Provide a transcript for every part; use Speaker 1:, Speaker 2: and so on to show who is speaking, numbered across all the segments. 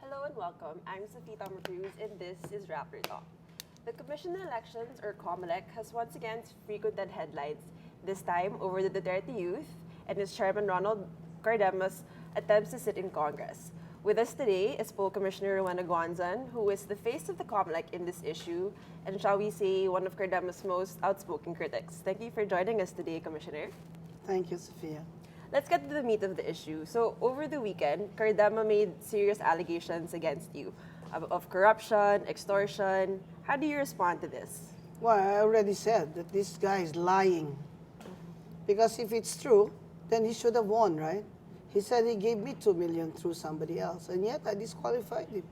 Speaker 1: Hello and welcome. I'm Sophie Cruz and this is Rappler Talk. The Commission on Elections, or Comelec, has once again frequented headlines, this time over the Duterte youth and its chairman Ronald Cardema's attempts to sit in Congress. With us today is Poll Commissioner Rowena Guanzon, who is the face of the Comelec in this issue, and shall we say, one of Cardema's most outspoken critics. Thank you for joining us today, Commissioner.
Speaker 2: Thank you, Sophia.
Speaker 1: Let's get to the meat of the issue. So, over the weekend, Cardema made serious allegations against you of corruption, extortion. How do you respond to this?
Speaker 2: Well, I already said that this guy is lying. Because if it's true, then he should have won, right? He said he gave me 2 million through somebody else, and yet I disqualified him.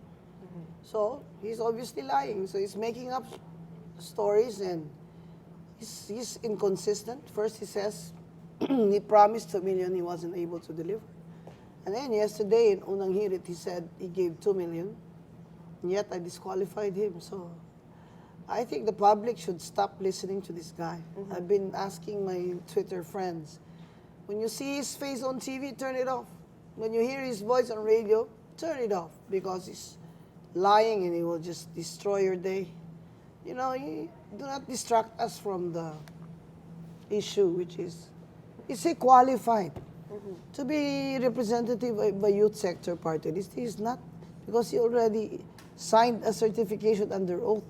Speaker 2: So he's obviously lying. So he's making up stories, and he's inconsistent. First he says he promised 2 million he wasn't able to deliver. And then yesterday in Unang Hirit, he said he gave 2 million, and yet I disqualified him. So I think the public should stop listening to this guy. I've been asking my Twitter friends, when you see his face on TV, turn it off. When you hear his voice on radio, turn it off, because he's lying and he will just destroy your day. You know, do not distract us from the issue, which is he qualified to be representative of a youth sector party list? He is not, because he already signed a certification under oath.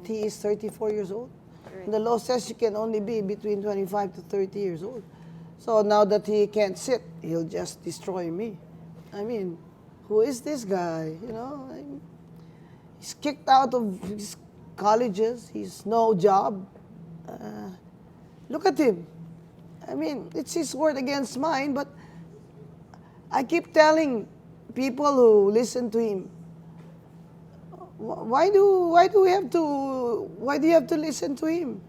Speaker 2: He is 34 years old.
Speaker 1: Right.
Speaker 2: The law says you can only be between 25 to 30 years old. So now that he can't sit, he'll just destroy me. I mean, who is this guy? You know, he's kicked out of his colleges. He's no job. Look at him. I mean, it's his word against mine, but I keep telling people who listen to him, why do you have to listen to him?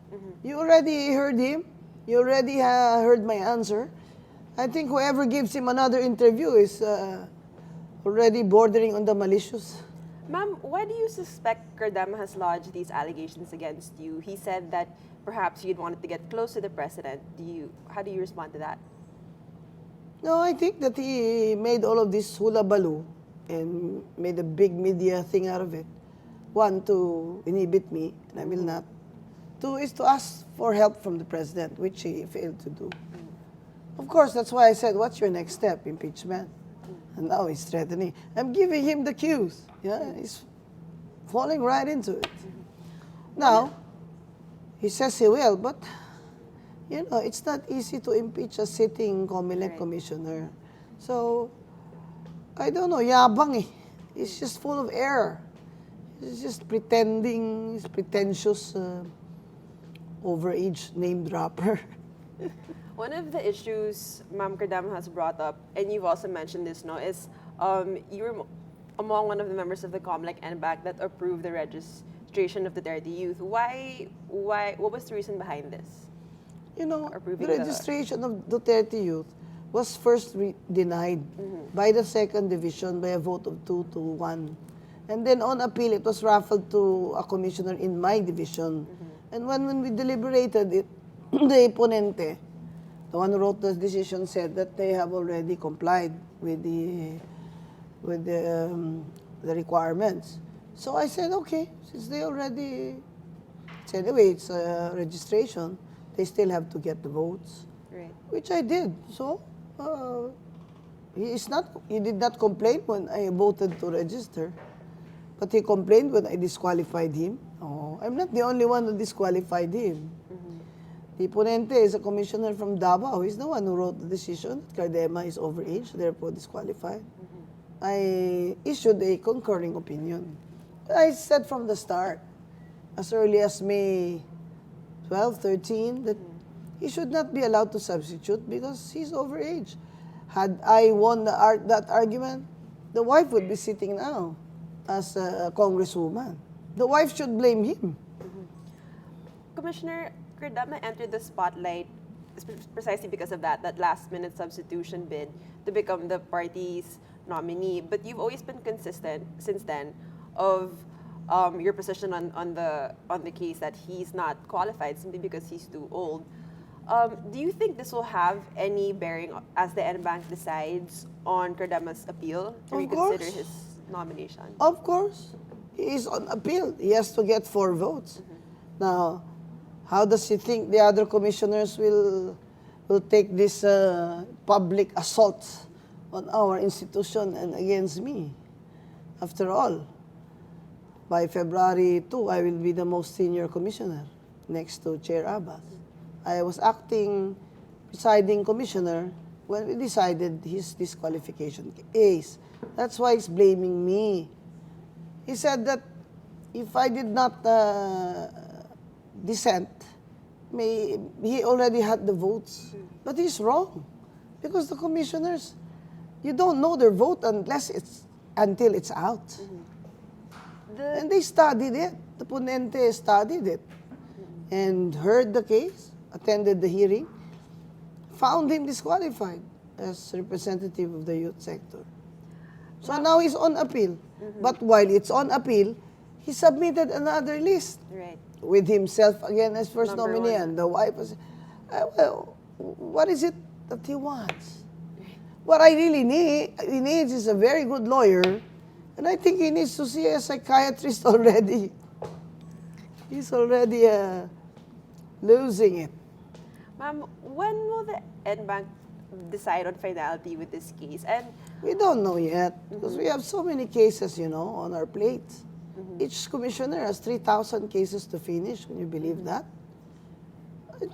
Speaker 2: You already heard him. You already heard my answer. I think whoever gives him another interview is already bordering on the malicious.
Speaker 1: Ma'am, why do you suspect Cardema has lodged these allegations against you? He said that perhaps you'd wanted to get close to the president. How do you respond to that?
Speaker 2: No, I think that he made all of this hula baloo and made a big media thing out of it. One, to inhibit me, and I will not. Two is to ask for help from the president, which he failed to do. Of course, that's why I said, what's your next step? Impeachment. And now he's threatening. I'm giving him the cues. Yeah, he's falling right into it. Now, he says he will, but, you know, it's not easy to impeach a sitting Comelec commissioner. So, I don't know, yabang eh. He's just full of air. He's just pretending, he's pretentious, overage name dropper.
Speaker 1: One of the issues Ma'am Cardema has brought up, and you've also mentioned this, no, is you were among one of the members of the Comelec NBAC that approved the registration of the Duterte youth. What was the reason behind this?
Speaker 2: You know,
Speaker 1: Approving
Speaker 2: the registration of Duterte youth was first denied by the second division by a vote of 2-1. And then on appeal, it was raffled to a commissioner in my division. And when we deliberated it, the ponente, the one who wrote the decision, said that they have already complied with the requirements. So I said, okay, since they already said, anyway, it's a registration, they still have to get the votes,
Speaker 1: Right.
Speaker 2: which I did. So he did not complain when I voted to register, but he complained when I disqualified him. Oh, I'm not the only one who disqualified him. The ponente is a commissioner from Davao. He's the one who wrote the decision that Cardema is overage, therefore disqualified. I issued a concurring opinion. I said from the start, as early as May 12, 13, that he should not be allowed to substitute because he's overage. Had I won that argument, the wife would be sitting now as a congresswoman. The wife should blame him.
Speaker 1: Commissioner, Cardema entered the spotlight precisely because of that last-minute substitution bid to become the party's nominee. But you've always been consistent since then of your position on the case that he's not qualified simply because he's too old. Do you think this will have any bearing as the NBank decides on Cardema's appeal to
Speaker 2: Of
Speaker 1: reconsider
Speaker 2: course.
Speaker 1: his nomination?
Speaker 2: Of course. He is on appeal. He has to get 4 votes. Now, how does he think the other commissioners will take this public assault on our institution and against me? After all, by February 2, I will be the most senior commissioner next to Chair Abbas. I was acting presiding commissioner when we decided his disqualification case. That's why he's blaming me. He said that if I did not dissent, he already had the votes. But he's wrong. Because the commissioners, you don't know their vote until it's out. And they studied it. The ponente studied it. And heard the case, attended the hearing, found him disqualified as representative of the youth sector. So now he's on appeal. But while it's on appeal, he submitted another list.
Speaker 1: Right.
Speaker 2: With himself again as first
Speaker 1: Number
Speaker 2: nominee
Speaker 1: one.
Speaker 2: and the wife was, well, what is it that he wants? What I really need, he needs is a very good lawyer, and I think he needs to see a psychiatrist already. He's already losing it.
Speaker 1: Ma'am, when will the NBank decide on finality with this case? And
Speaker 2: We don't know yet, because we have so many cases, on our plates. Each commissioner has 3,000 cases to finish. Can you believe that?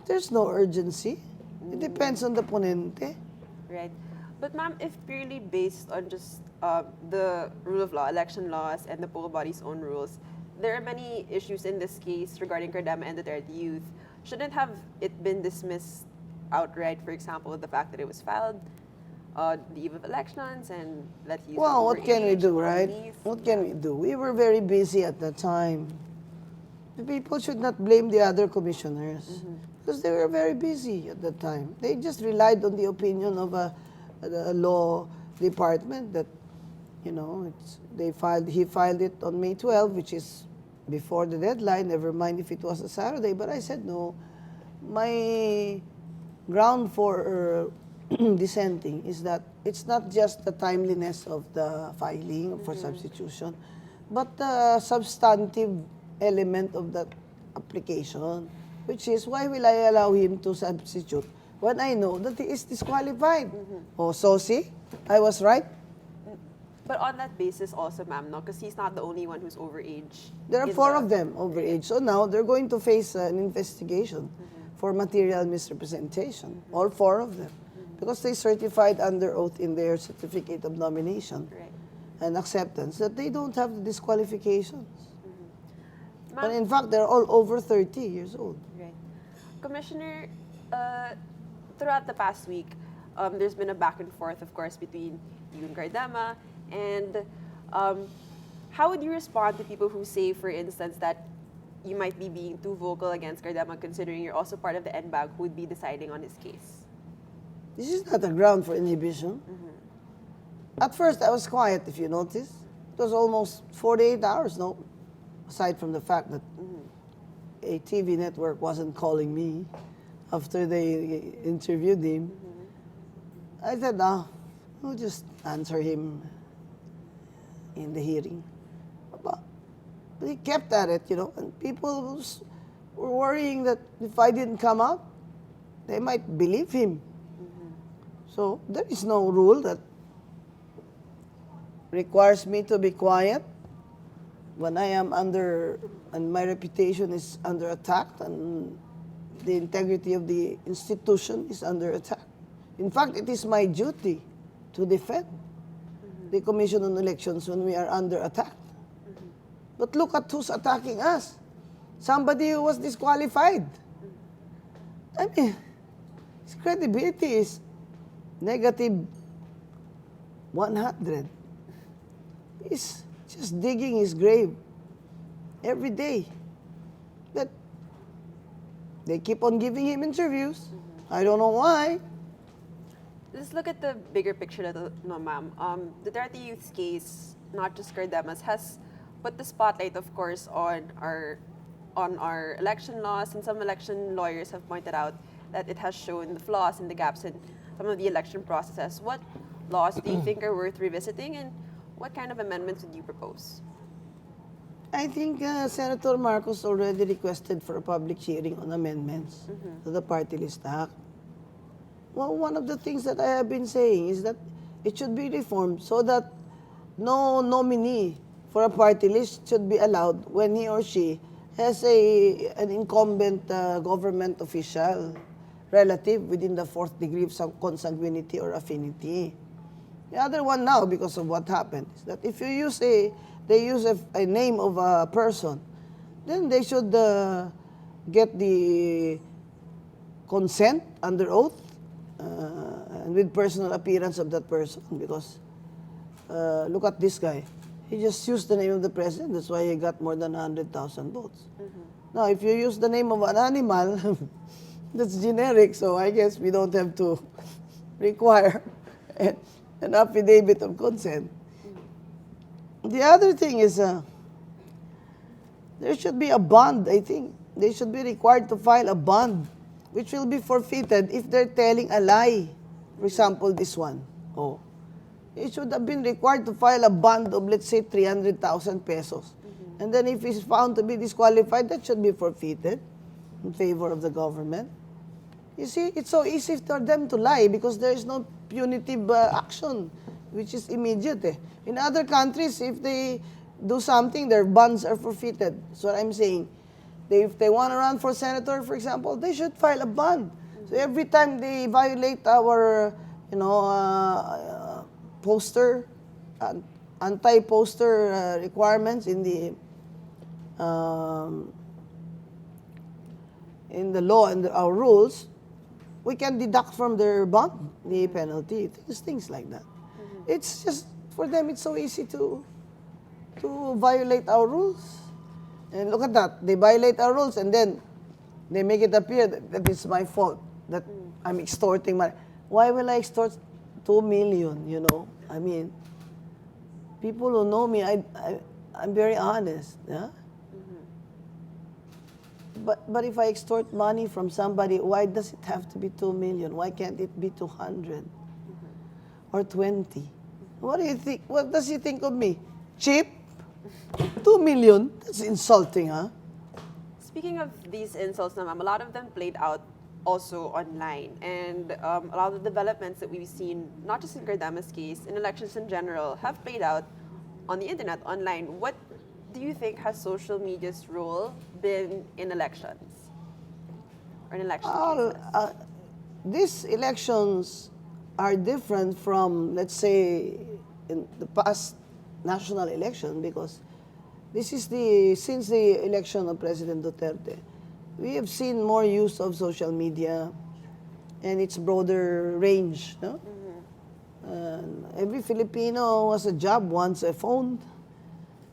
Speaker 2: There's no urgency. It depends on the ponente.
Speaker 1: right. But ma'am, if purely based on just the rule of law, election laws, and the poll body's own rules, there are many issues in this case regarding Cardama and Duterte Youth. Shouldn't have it been dismissed outright, for example, the fact that it was filed the eve of elections and that he's
Speaker 2: Well, what can we
Speaker 1: overaged,
Speaker 2: do, right?
Speaker 1: nominees?
Speaker 2: What can we do? We were very busy at the time. The people should not blame the other commissioners because they were very busy at the time. They just relied on the opinion of a law department that, he filed it on May 12, which is before the deadline, never mind if it was a Saturday. But I said, no, my ground for dissenting is that it's not just the timeliness of the filing for substitution, but the substantive element of that application, which is why will I allow him to substitute when I know that he is disqualified? Oh, so see, I was right.
Speaker 1: But on that basis also, ma'am, no, because he's not the only one who's overage.
Speaker 2: There are 4 of them overage, so now they're going to face an investigation for material misrepresentation, all 4 of them. Because they certified under oath in their certificate of nomination
Speaker 1: Right.
Speaker 2: and acceptance that they don't have the disqualifications.
Speaker 1: Ma'am,
Speaker 2: And in fact, they're all over 30 years old.
Speaker 1: right. Commissioner, throughout the past week, there's been a back and forth, of course, between you and Cardama. And how would you respond to people who say, for instance, that you might be being too vocal against Cardama, considering you're also part of the NBank who would be deciding on his case?
Speaker 2: This is not a ground for inhibition. At first, I was quiet, if you notice. It was almost 48 hours, no? Aside from the fact that a TV network wasn't calling me after they interviewed him. I said, we'll just answer him in the hearing. But he kept at it, and people were worrying that if I didn't come out, they might believe him. So there is no rule that requires me to be quiet when I am under, and my reputation is under attack, and the integrity of the institution is under attack. In fact, it is my duty to defend the Commission on Elections when we are under attack. But look at who's attacking us. Somebody who was disqualified. I mean, his credibility is negative 100. He's just digging his grave every day. But they keep on giving him interviews. I don't know why.
Speaker 1: Let's look at the bigger picture, no, ma'am. The Duterte Youth's case, not just Cardama's, has put the spotlight, of course, on our election laws, and some election lawyers have pointed out that it has shown the flaws and the gaps in some of the election processes. What laws do you think are worth revisiting, and what kind of amendments would you propose?
Speaker 2: I think Senator Marcos already requested for a public hearing on amendments to the Party List Act. Well, one of the things that I have been saying is that it should be reformed so that no nominee for a party list should be allowed when he or she has an incumbent government official relative within the fourth degree of consanguinity or affinity. The other one now, because of what happened, is that if you use they use a name of a person, then they should get the consent under oath and with personal appearance of that person, because look at this guy. He just used the name of the president. That's why he got more than 100,000 votes. Now, if you use the name of an animal, that's generic, so I guess we don't have to require an affidavit of consent. The other thing is there should be a bond, I think. They should be required to file a bond, which will be forfeited if they're telling a lie. For example, this one. Oh, it should have been required to file a bond of, let's say, 300,000 pesos. And then if he's found to be disqualified, that should be forfeited in favor of the government. You see, it's so easy for them to lie because there is no punitive action, which is immediate. In other countries, if they do something, their bonds are forfeited. That's what I'm saying. If they want to run for senator, for example, they should file a bond. So every time they violate our, poster, anti-poster requirements in the law and our rules, we can deduct from their bond the penalty, things like that. It's just, for them, it's so easy to violate our rules. And look at that, they violate our rules and then they make it appear that it's my fault, that I'm extorting money. Why will I extort 2 million, I mean, people who know me, I'm very honest, yeah? But if I extort money from somebody, why does it have to be 2 million? Why can't it be 200 or 20? What do you think? What does he think of me? Cheap? 2 million? That's insulting, huh?
Speaker 1: Speaking of these insults, na ma'am, a lot of them played out also online. And a lot of the developments that we've seen, not just in Cardama's case, in elections in general, have played out on the internet, online. What do you think has social media's role been in elections? Or in election cases?
Speaker 2: These elections are different from, let's say, in the past national election, because this is since the election of President Duterte, we have seen more use of social media and its broader range. No? Every Filipino has a job, wants a phone.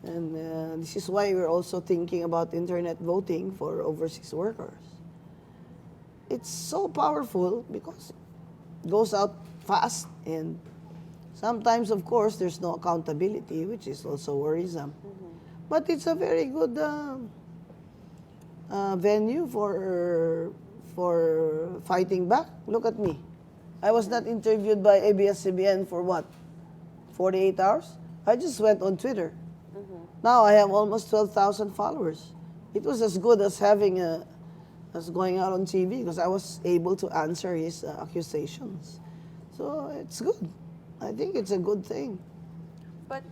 Speaker 2: And this is why we're also thinking about internet voting for overseas workers. It's so powerful because it goes out fast, and sometimes, of course, there's no accountability, which is also worrisome. But it's a very good venue for fighting back. Look at me. I was not interviewed by ABS-CBN for what? 48 hours? I just went on Twitter. Now I have almost 12,000 followers. It was as good as having as going out on TV, because I was able to answer his accusations. So it's good. I think it's a good thing.
Speaker 1: But,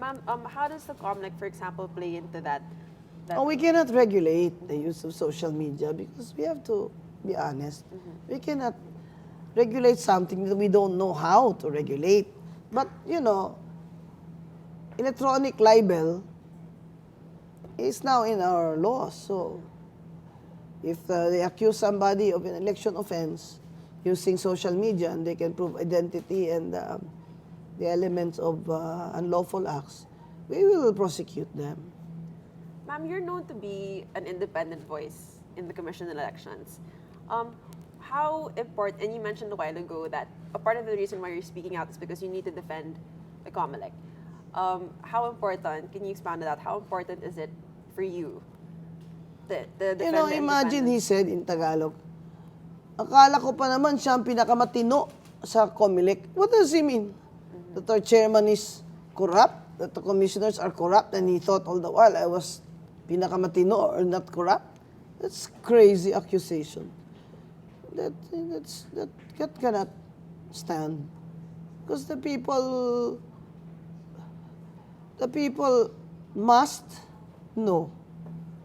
Speaker 1: ma'am, how does the Comelec, for example, play into that?
Speaker 2: We cannot regulate the use of social media because we have to be honest. We cannot regulate something that we don't know how to regulate. But, electronic libel is now in our laws. So if they accuse somebody of an election offense using social media and they can prove identity and the elements of unlawful acts, we will prosecute them.
Speaker 1: Ma'am, you're known to be an independent voice in the Commission on Elections. How important, and you mentioned a while ago that a part of the reason why you're speaking out is because you need to defend the Comelec. How important, can you expand on that? How important is it for you to defend the
Speaker 2: Imagine he
Speaker 1: independence?
Speaker 2: said in Tagalog, akala ko pa naman siya ang pinakamatino sa Comelec. What does he mean? That our chairman is corrupt, that the commissioners are corrupt, and he thought all the while I was pinakamatino or not corrupt. That's crazy accusation. That cannot stand. Because the people must know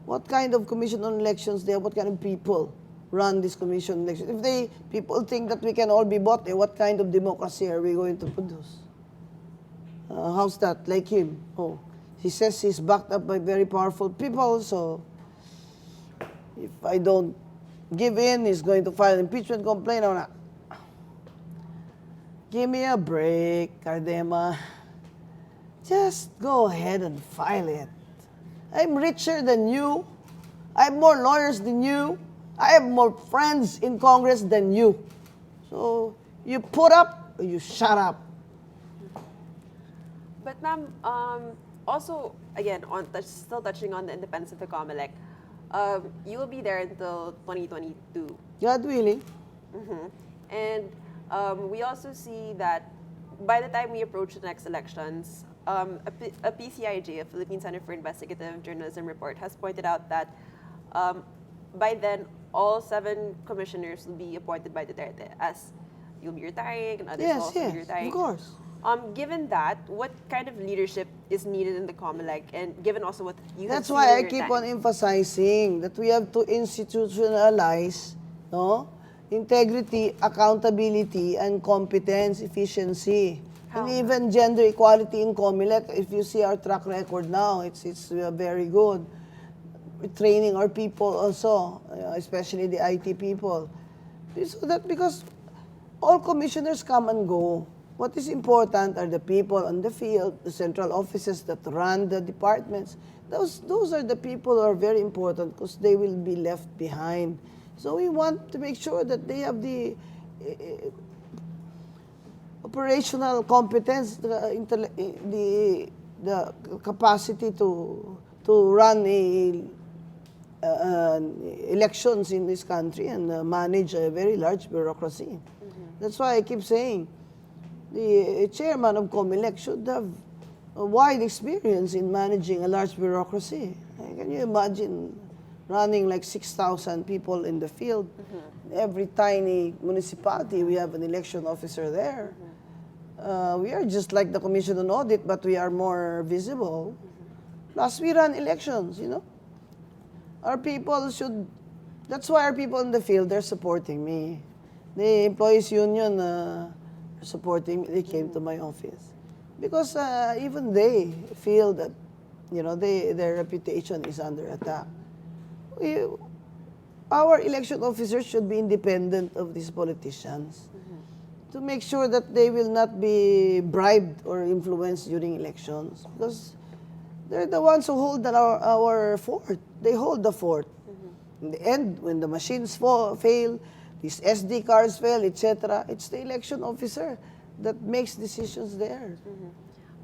Speaker 2: what kind of commission on elections they have, what kind of people run this commission on elections. If people think that we can all be bought, what kind of democracy are we going to produce? How's that? Like him. Oh, he says he's backed up by very powerful people, so if I don't give in, he's going to file an impeachment complaint or not. Give me a break, Cardema. Just go ahead and file it. I'm richer than you. I have more lawyers than you. I have more friends in Congress than you. So you put up or you shut up.
Speaker 1: But ma'am, also, again, still touching on the independence of the Comelec, you will be there until 2022.
Speaker 2: God willing.
Speaker 1: And we also see that by the time we approach the next elections, a PCIJ, a Philippine Center for Investigative Journalism report, has pointed out that by then, all 7 commissioners will be appointed by Duterte, as you'll be retiring and others will also be retiring.
Speaker 2: Of course.
Speaker 1: Given that, what kind of leadership is needed in the Comelec, and given also what you
Speaker 2: That's
Speaker 1: have seen
Speaker 2: why
Speaker 1: in
Speaker 2: I
Speaker 1: your
Speaker 2: keep
Speaker 1: time?
Speaker 2: on emphasizing that we have to institutionalize, integrity, accountability, and competence, efficiency.
Speaker 1: How?
Speaker 2: And even gender equality in Comelec, if you see our track record now, it's very good. We're training our people also, especially the IT people. So that because all commissioners come and go. What is important are the people on the field, the central offices that run the departments. Those are the people who are very important because they will be left behind. So we want to make sure that they have the operational competence, the capacity to run elections in this country and manage a very large bureaucracy. That's why I keep saying the chairman of Comelec should have a wide experience in managing a large bureaucracy. Can you imagine running like 6,000 people in the field? Every tiny municipality, we have an election officer there. We are just like the Commission on Audit, but we are more visible. Plus, we run elections, Our people should, that's why our people in the field, they're supporting me. The employees union supporting me. They came to my office. Because even they feel that, their reputation is under attack. Our election officers should be independent of these politicians to make sure that they will not be bribed or influenced during elections. Because they're the ones who hold our fort. They hold the fort. In the end, when the machines fail, these SD cards fail, etc., it's the election officer that makes decisions there.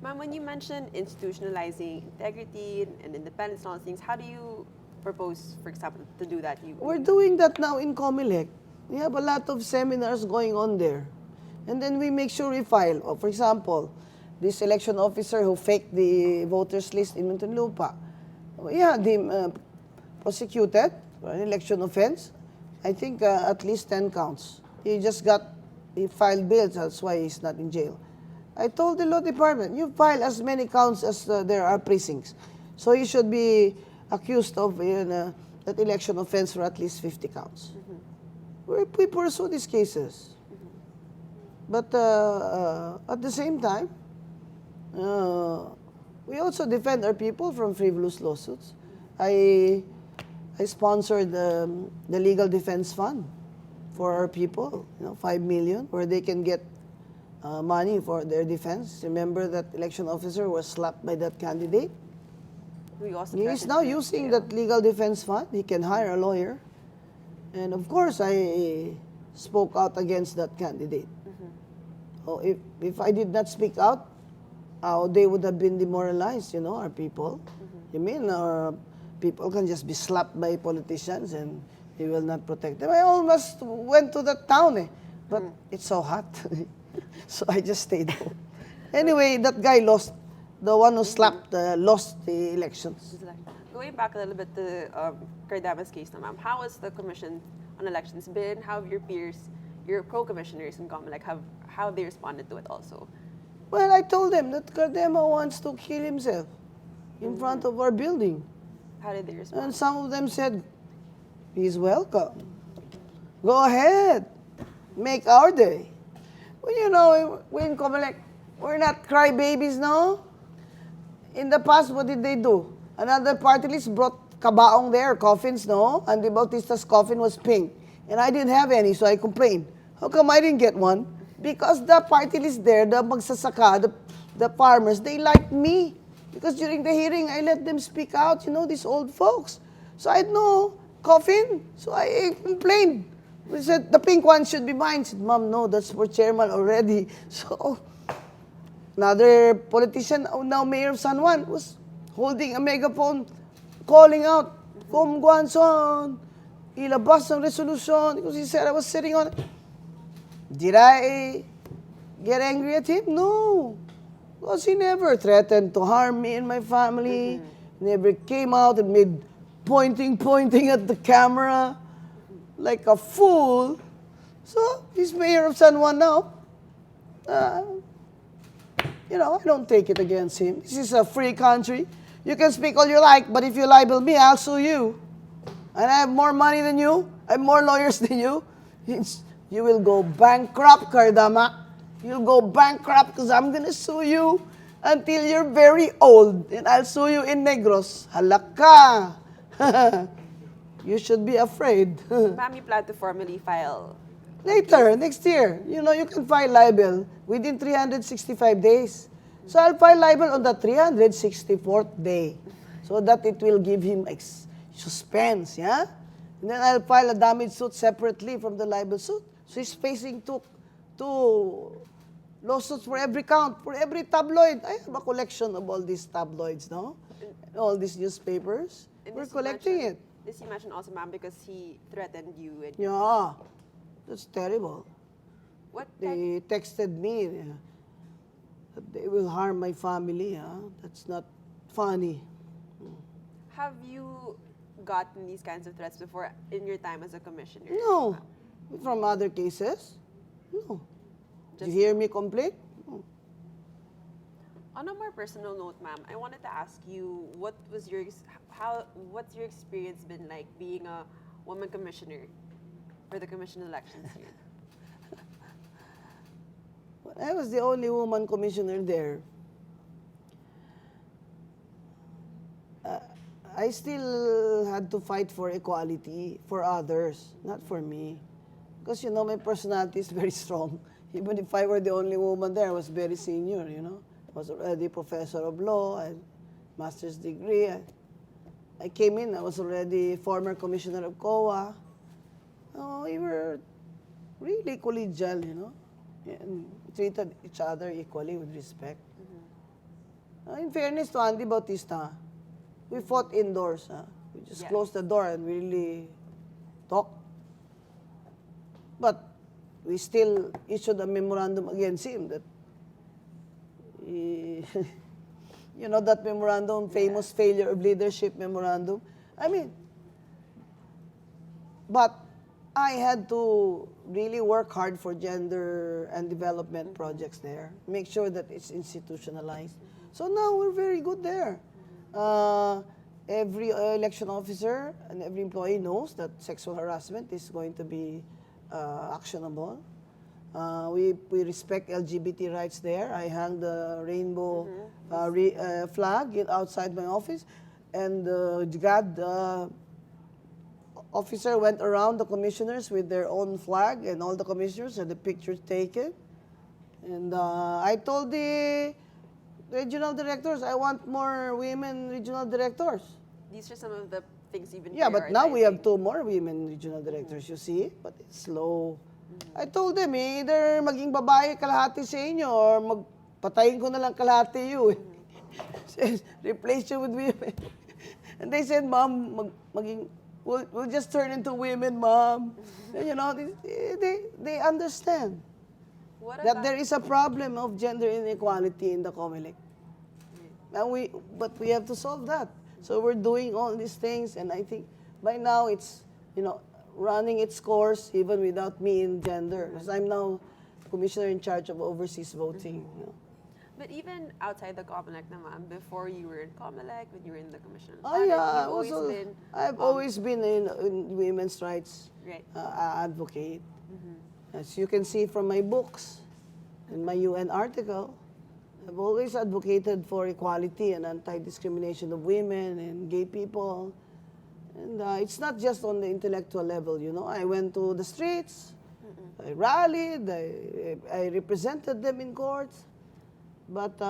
Speaker 1: Ma'am, when you mentioned institutionalizing integrity and independence and all these things, how do you propose, for example, to do that?
Speaker 2: We're doing that now in Comelec. We have a lot of seminars going on there. And then we make sure we file. For example, this election officer who faked the voters list in Muntinlupa. They prosecuted for an election offense. I think at least 10 counts. He filed bills, that's why he's not in jail. I told the law department, you file as many counts as there are precincts. So he should be accused of that election offense for at least 50 counts. We pursue these cases. But at the same time, we also defend our people from frivolous lawsuits. I sponsored the Legal Defense Fund for our people, 5 million, where they can get money for their defense. Remember that election officer was slapped by that candidate? He is now using that Legal Defense Fund. He can hire a lawyer. And of course, I spoke out against that candidate. If I did not speak out, they would have been demoralized, our people. You mean our people can just be slapped by politicians and they will not protect them? I almost went to that town, but it's so hot. So I just stayed home. Anyway, that guy lost the one who slapped, lost the elections.
Speaker 1: Going back a little bit to Cardama's case, na ma'am, how has the Commission on Elections been? How have your peers, your co-commissioners in Comelec, how have they responded to it also?
Speaker 2: Well, I told them that Cardama wants to kill himself in front of our building.
Speaker 1: How did they respond?
Speaker 2: And some of them said, he's welcome. Go ahead. Make our day. Well, you know, we in Comelec, we're not crybabies, no? In the past, what did they do? Another party list brought kabaong there, coffins, no? Andy Bautista's coffin was pink. And I didn't have any, so I complained. How come I didn't get one? Because the party list there, the magsasaka, the farmers, they liked me. Because during the hearing, I let them speak out, you know, these old folks. So I had no coffin, so I complained. We said, the pink one should be mine. I said, Mom, no, that's for chairman already. So another politician, now mayor of San Juan, was holding a megaphone, calling out, Guanzon, ilabas ang resolution, because he said I was sitting on it. Did I get angry at him? No. Because he never threatened to harm me and my family. Never came out and made pointing at the camera like a fool. So, he's mayor of San Juan now. You know, I don't take it against him. This is a free country. You can speak all you like, but if you libel me, I'll sue you. And I have more money than you. I have more lawyers than you. You will go bankrupt, Cardama. You'll go bankrupt because I'm going to sue you until you're very old. And I'll sue you in Negros. Halaka. You should be afraid.
Speaker 1: Ma'am, you plan to formally file?
Speaker 2: Later, next year. You know, you can file libel within 365 days. So I'll file libel on the 364th day so that it will give him suspense, yeah? And then I'll file a damage suit separately from the libel suit. So he's facing two lawsuits for every count, for every tabloid. I have a collection of all these tabloids, no? All these newspapers. We're collecting it.
Speaker 1: This you mentioned also, ma'am, because he threatened you. And
Speaker 2: Yeah, that's terrible.
Speaker 1: what
Speaker 2: They texted me that they will harm my family. That's not funny.
Speaker 1: have you gotten these kinds of threats before in your time as a commissioner?
Speaker 2: No. From other cases? No. Did you hear me complain? No.
Speaker 1: On a more personal note, ma'am, I wanted to ask you, what's your experience been like being a woman commissioner for the Commission on Elections here?
Speaker 2: Well, I was the only woman commissioner there. I still had to fight for equality for others, not for me. Because, you know, my personality is very strong. Even if I were the only woman there, I was very senior, you know. I was already professor of law, I had master's degree. I came in, I was already former commissioner of COA. Oh, we were really collegial, you know, and treated each other equally with respect. In fairness to Andy Bautista, we fought indoors. We just closed the door and we really talked. But we still issued a memorandum against him that he, you know, that memorandum, famous failure of leadership memorandum. I mean, but I had to really work hard for gender and development projects there, make sure that it's institutionalized. So now we're very good there. Every election officer and every employee knows that sexual harassment is going to be actionable. We respect LGBT rights there. I hang the rainbow flag outside my office, and the officer went around the commissioners with their own flag, and all the commissioners had the pictures taken. And I told the regional directors, I want more women regional directors.
Speaker 1: These are some of the things you've been
Speaker 2: But now we have
Speaker 1: prioritizing.
Speaker 2: 2 more women regional directors, you see? But it's slow. I told them, either maging babae kalahati sa inyo or magpatayin ko na lang kalahati you. Says, replace you with women. And they said, Mom, we'll just turn into women, Mom. And, you know, they understand
Speaker 1: What
Speaker 2: that
Speaker 1: about,
Speaker 2: there is a problem of gender inequality in the Comelec. But we have to solve that. So we're doing all these things, and I think by now it's, running its course even without me in gender, because I'm now commissioner in charge of overseas voting.
Speaker 1: But even outside the Comelec naman, before you were in Comelec, when you were in the Commission on
Speaker 2: Oh
Speaker 1: Audit,
Speaker 2: yeah,
Speaker 1: you've always been...
Speaker 2: I've always been in women's rights
Speaker 1: Right.
Speaker 2: advocate. As you can see from my books and my UN article, I've always advocated for equality and anti-discrimination of women and gay people. And it's not just on the intellectual level, I went to the streets, I rallied, I represented them in courts. But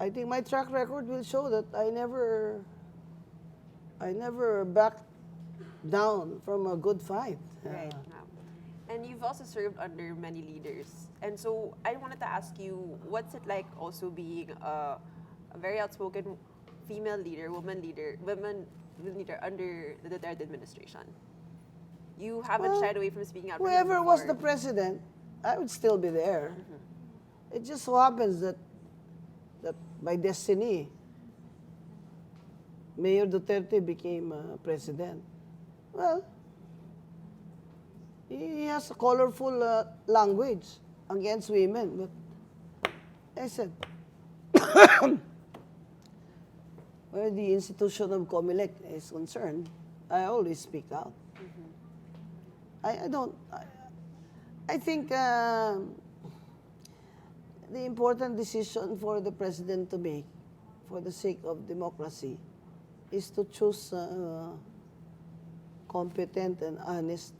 Speaker 2: I think my track record will show that I never backed down from a good fight.
Speaker 1: Right. Ma'am. And you've also served under many leaders. And so I wanted to ask you, what's it like also being a very outspoken female leader, women leader under the Duterte administration? You haven't shied away from speaking out.
Speaker 2: Whoever was the president, I would still be there. It just so happens that by destiny, Mayor Duterte became president. Well, he has a colorful language against women, but I said, where the institution of Comelec is concerned, I always speak out. I think the important decision for the president to make, for the sake of democracy, is to choose competent and honest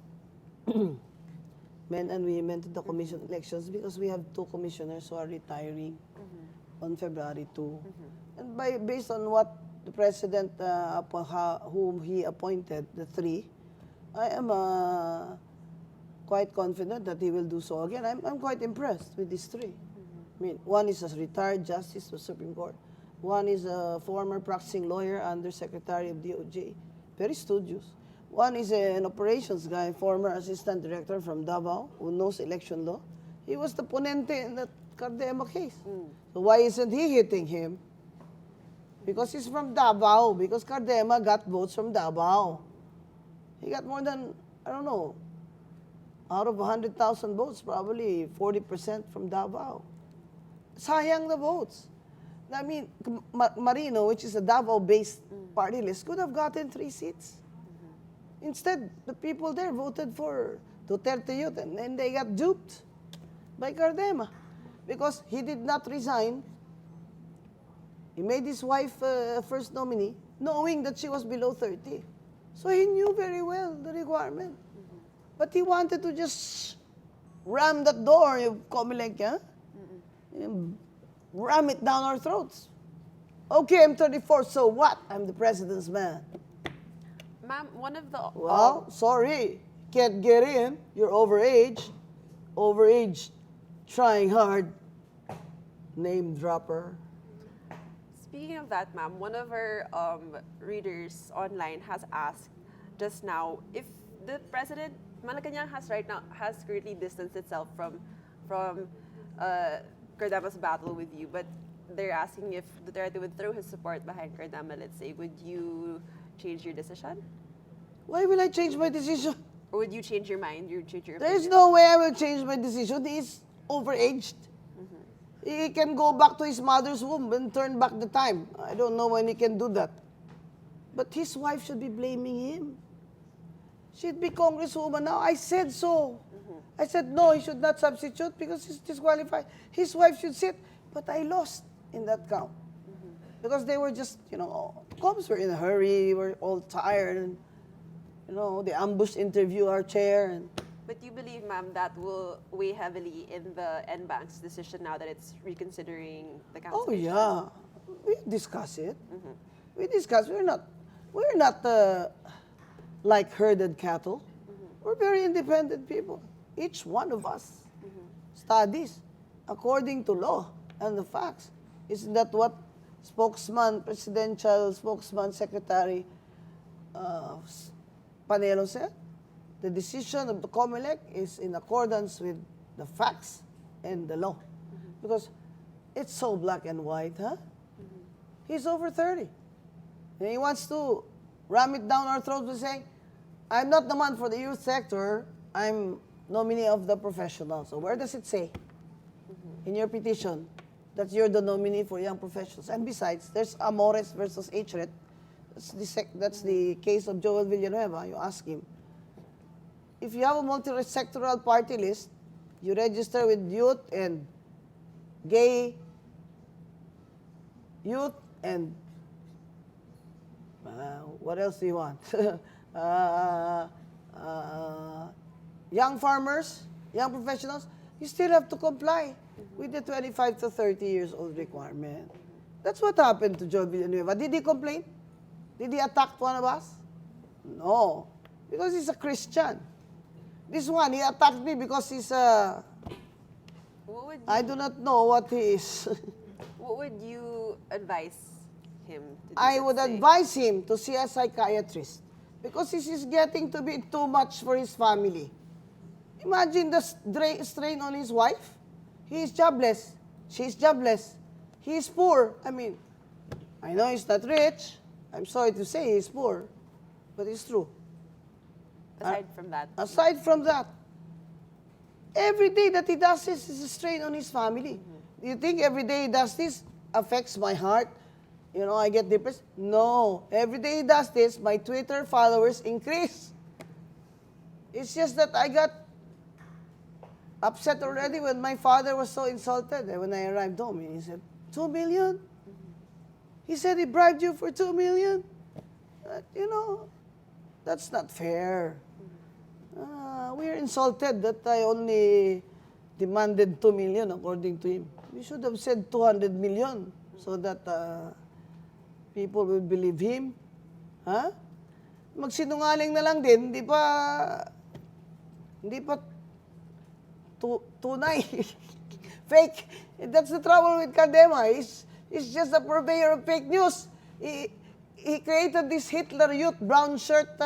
Speaker 2: men and women to the commission elections, because we have 2 commissioners who are retiring on February 2. And based on what the president, whom he appointed, the 3, I am quite confident that he will do so again. I'm quite impressed with these 3. I mean, one is a retired justice to the Supreme Court. One is a former practicing lawyer, under Secretary of DOJ, very studious. One is an operations guy, former assistant director from Davao, who knows election law. He was the ponente in that Cardema case. So why isn't he hitting him? Because he's from Davao, because Cardema got votes from Davao. He got more than, I don't know, out of 100,000 votes, probably 40% from Davao. Sayang the votes. I mean, Marino, which is a Davao-based party list, could have gotten 3 seats. Instead, the people there voted for Duterte Youth, and then they got duped by Cardema because he did not resign. He made his wife first nominee, knowing that she was below 30. So he knew very well the requirement. But he wanted to just ram that door of Comelec, ram it down our throats. Okay, I'm 34, so what? I'm the president's man.
Speaker 1: Ma'am, one of the...
Speaker 2: Well, sorry, can't get in. You're overage. Overage, trying hard. Name dropper.
Speaker 1: Speaking of that, ma'am, one of our readers online has asked just now if the president, Malacanang has currently distanced itself from Cardama's battle with you, but they're asking if Duterte would throw his support behind Cardama, let's say, would you change your decision?
Speaker 2: Why will I change my decision?
Speaker 1: Or would you change your mind?
Speaker 2: There's no way I will change my decision. He's overaged. He can go back to his mother's womb and turn back the time. I don't know when he can do that. But his wife should be blaming him. She'd be congresswoman now. I said so. I said, no, he should not substitute because he's disqualified. His wife should sit. But I lost in that count. Because they were just, cops were in a hurry. We're all tired. And, they ambushed interview our chair. And
Speaker 1: but you believe, ma'am, that will weigh heavily in the NBank's decision now that it's reconsidering the cancellation?
Speaker 2: Oh, yeah. We discuss it. We discuss. We're not like herded cattle. We're very independent people. Each one of us studies according to law and the facts. Isn't that what presidential spokesman, Secretary Panelo said? The decision of the Comelec is in accordance with the facts and the law. Because it's so black and white, huh? He's over 30. And he wants to ram it down our throats by saying, I'm not the man for the youth sector, I'm nominee of the professionals. So where does it say in your petition that you're the nominee for young professionals? And besides, there's Amores versus HRET. That's the case of Joel Villanueva. You ask him, if you have a multi-sectoral party list, you register with youth and gay youth and what else do you want? Young farmers, young professionals, you still have to comply with the 25 to 30 years old requirement. That's what happened to Joel Villanueva. Did he complain? Did he attack one of us? No, because he's a Christian. This one, he attacked me because he's a... I do not know what he is.
Speaker 1: What would you advise him to do?
Speaker 2: I would advise him to see a psychiatrist because this is getting to be too much for his family. Imagine the strain on his wife. He is jobless. She's jobless. He is poor. I mean, I know he's not rich. I'm sorry to say he's poor, but it's true.
Speaker 1: Aside from that.
Speaker 2: Aside from that, every day that he does this is a strain on his family. Do you think every day he does this affects my heart? You know, I get depressed? No. Every day he does this, my Twitter followers increase. It's just that I got upset already when my father was so insulted when I arrived home. He said, 2 million? He said he bribed you for 2 million? You know, that's not fair. We are insulted that I only demanded 2 million according to him. We should have said 200 million so that people will believe him. Huh? Magsinungaling na lang din, hindi pa tunay. Fake. That's the trouble with Kadema. He's just a purveyor of fake news. He created this Hitler Youth brown shirt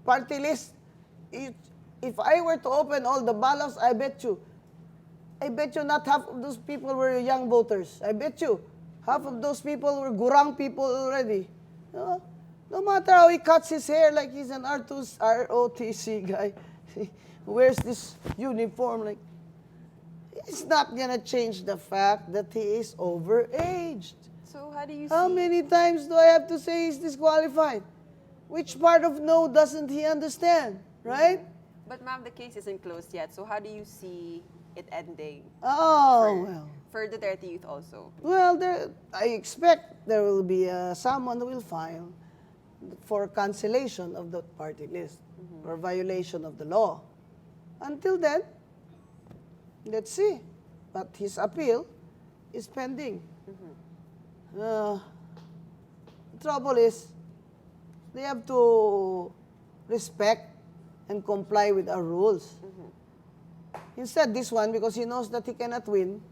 Speaker 2: party list. If I were to open all the ballots, I bet you not half of those people were young voters. I bet you half of those people were Gurang people already. No matter how he cuts his hair like he's an ROTC guy, wears this uniform like, it's not gonna change the fact that he is overaged.
Speaker 1: So how do you see...
Speaker 2: How many times do I have to say he's disqualified? Which part of no doesn't he understand, right?
Speaker 1: But ma'am, the case isn't closed yet, so how do you see it ending?
Speaker 2: For
Speaker 1: the Duterte youth also?
Speaker 2: Well, I expect there will be someone who will file for cancellation of the party list or violation of the law. Until then, let's see. But his appeal is pending. The trouble is, they have to respect and comply with our rules. Instead, this one, because he knows that he cannot win,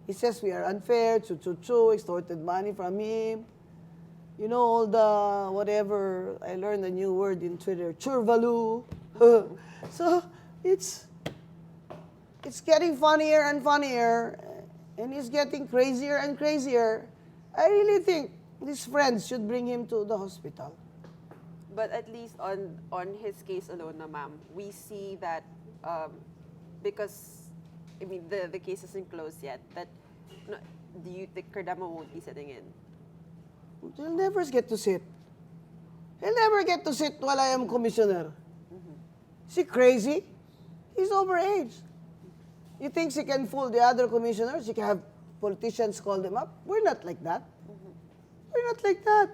Speaker 2: he says we are unfair, extorted money from him. You know, all the whatever, I learned a new word in Twitter, churvalu. So, it's getting funnier and funnier, and he's getting crazier and crazier. I really think his friends should bring him to the hospital.
Speaker 1: But at least on his case alone, ma'am, we see that because, I mean, the case isn't closed yet, that do you think Cardama won't be sitting in?
Speaker 2: He'll never get to sit. He'll never get to sit while I am commissioner. Is he crazy? He's overaged. He thinks he can fool the other commissioners? He can have politicians call them up? We're not like that. We're not like that.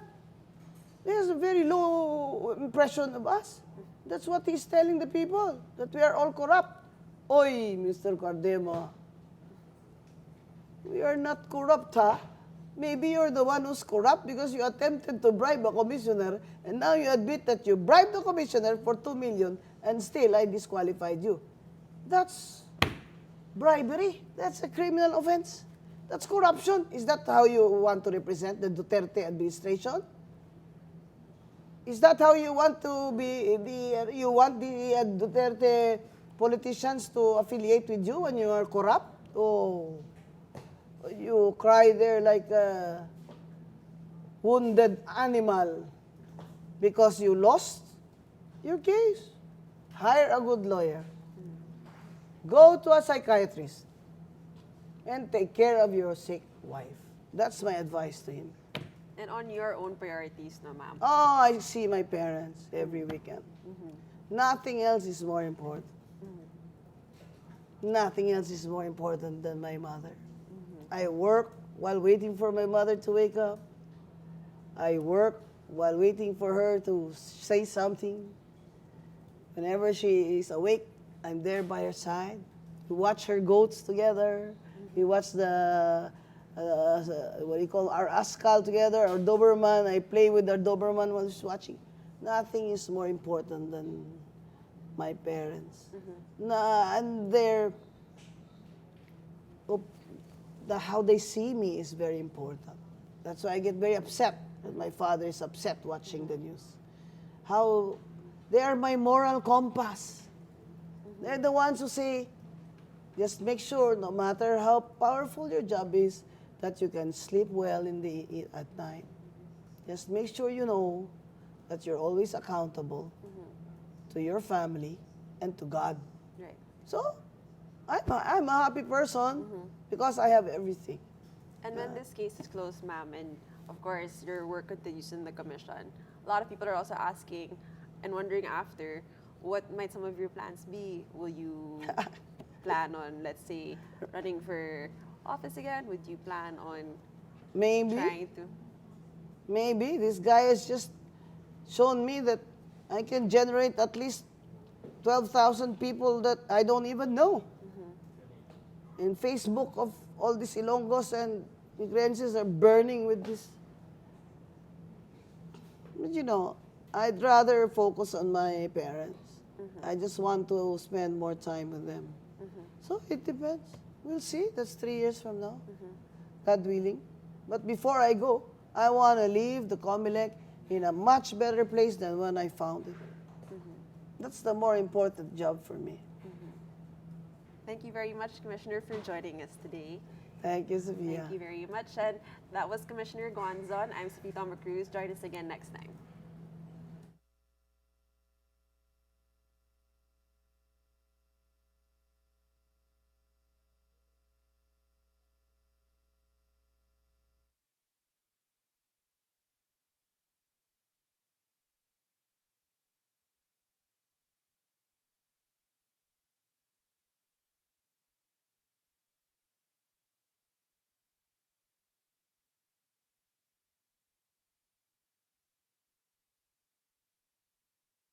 Speaker 2: He has a very low impression of us. That's what he's telling the people, that we are all corrupt. Oy, Mr. Cardema, we are not corrupt, huh? Maybe you're the one who's corrupt because you attempted to bribe a commissioner and now you admit that you bribed the commissioner for 2 million and still I disqualified you. That's bribery. That's a criminal offense. That's corruption. Is that how you want to represent the Duterte administration? Is that how you want to be you want the Duterte politicians to affiliate with you when you are corrupt? Oh, you cry there like a wounded animal because you lost your case. Hire a good lawyer. Go to a psychiatrist and take care of your sick wife. That's my advice to him.
Speaker 1: And on your own priorities, no, ma'am.
Speaker 2: Oh, I see my parents every weekend. Nothing else is more important. Nothing else is more important than my mother. I work while waiting for my mother to wake up. I work while waiting for her to say something. Whenever she is awake, I'm there by her side. We watch her goats together. We watch the, what do you call, our Askal together, our Doberman. I play with our Doberman while she's watching. Nothing is more important than my parents. And how they see me is very important. That's why I get very upset when my father is upset watching the news. How they are my moral compass. They're the ones who say, just make sure, no matter how powerful your job is, that you can sleep well at night. Just make sure you know that you're always accountable to your family and to God.
Speaker 1: Right.
Speaker 2: So, I'm a happy person because I have everything.
Speaker 1: And when this case is closed, ma'am, and of course your work continues in the commission, a lot of people are also asking and wondering after, what might some of your plans be? Will you plan on, let's say, running for office again? Would you plan on trying to?
Speaker 2: Maybe this guy has just shown me that I can generate at least 12,000 people that I don't even know. In Facebook, of all these Ilonggos and Migrenses are burning with this. But you know, I'd rather focus on my parents. I just want to spend more time with them. So it depends. We'll see. That's 3 years from now. God willing. But before I go, I want to leave the Comelec in a much better place than when I found it. That's the more important job for me.
Speaker 1: Thank you very much, Commissioner, for joining us today.
Speaker 2: Thank you, Sophia.
Speaker 1: Thank you very much. And that was Commissioner Guanzon. I'm Sophie Cruz. Join us again next time.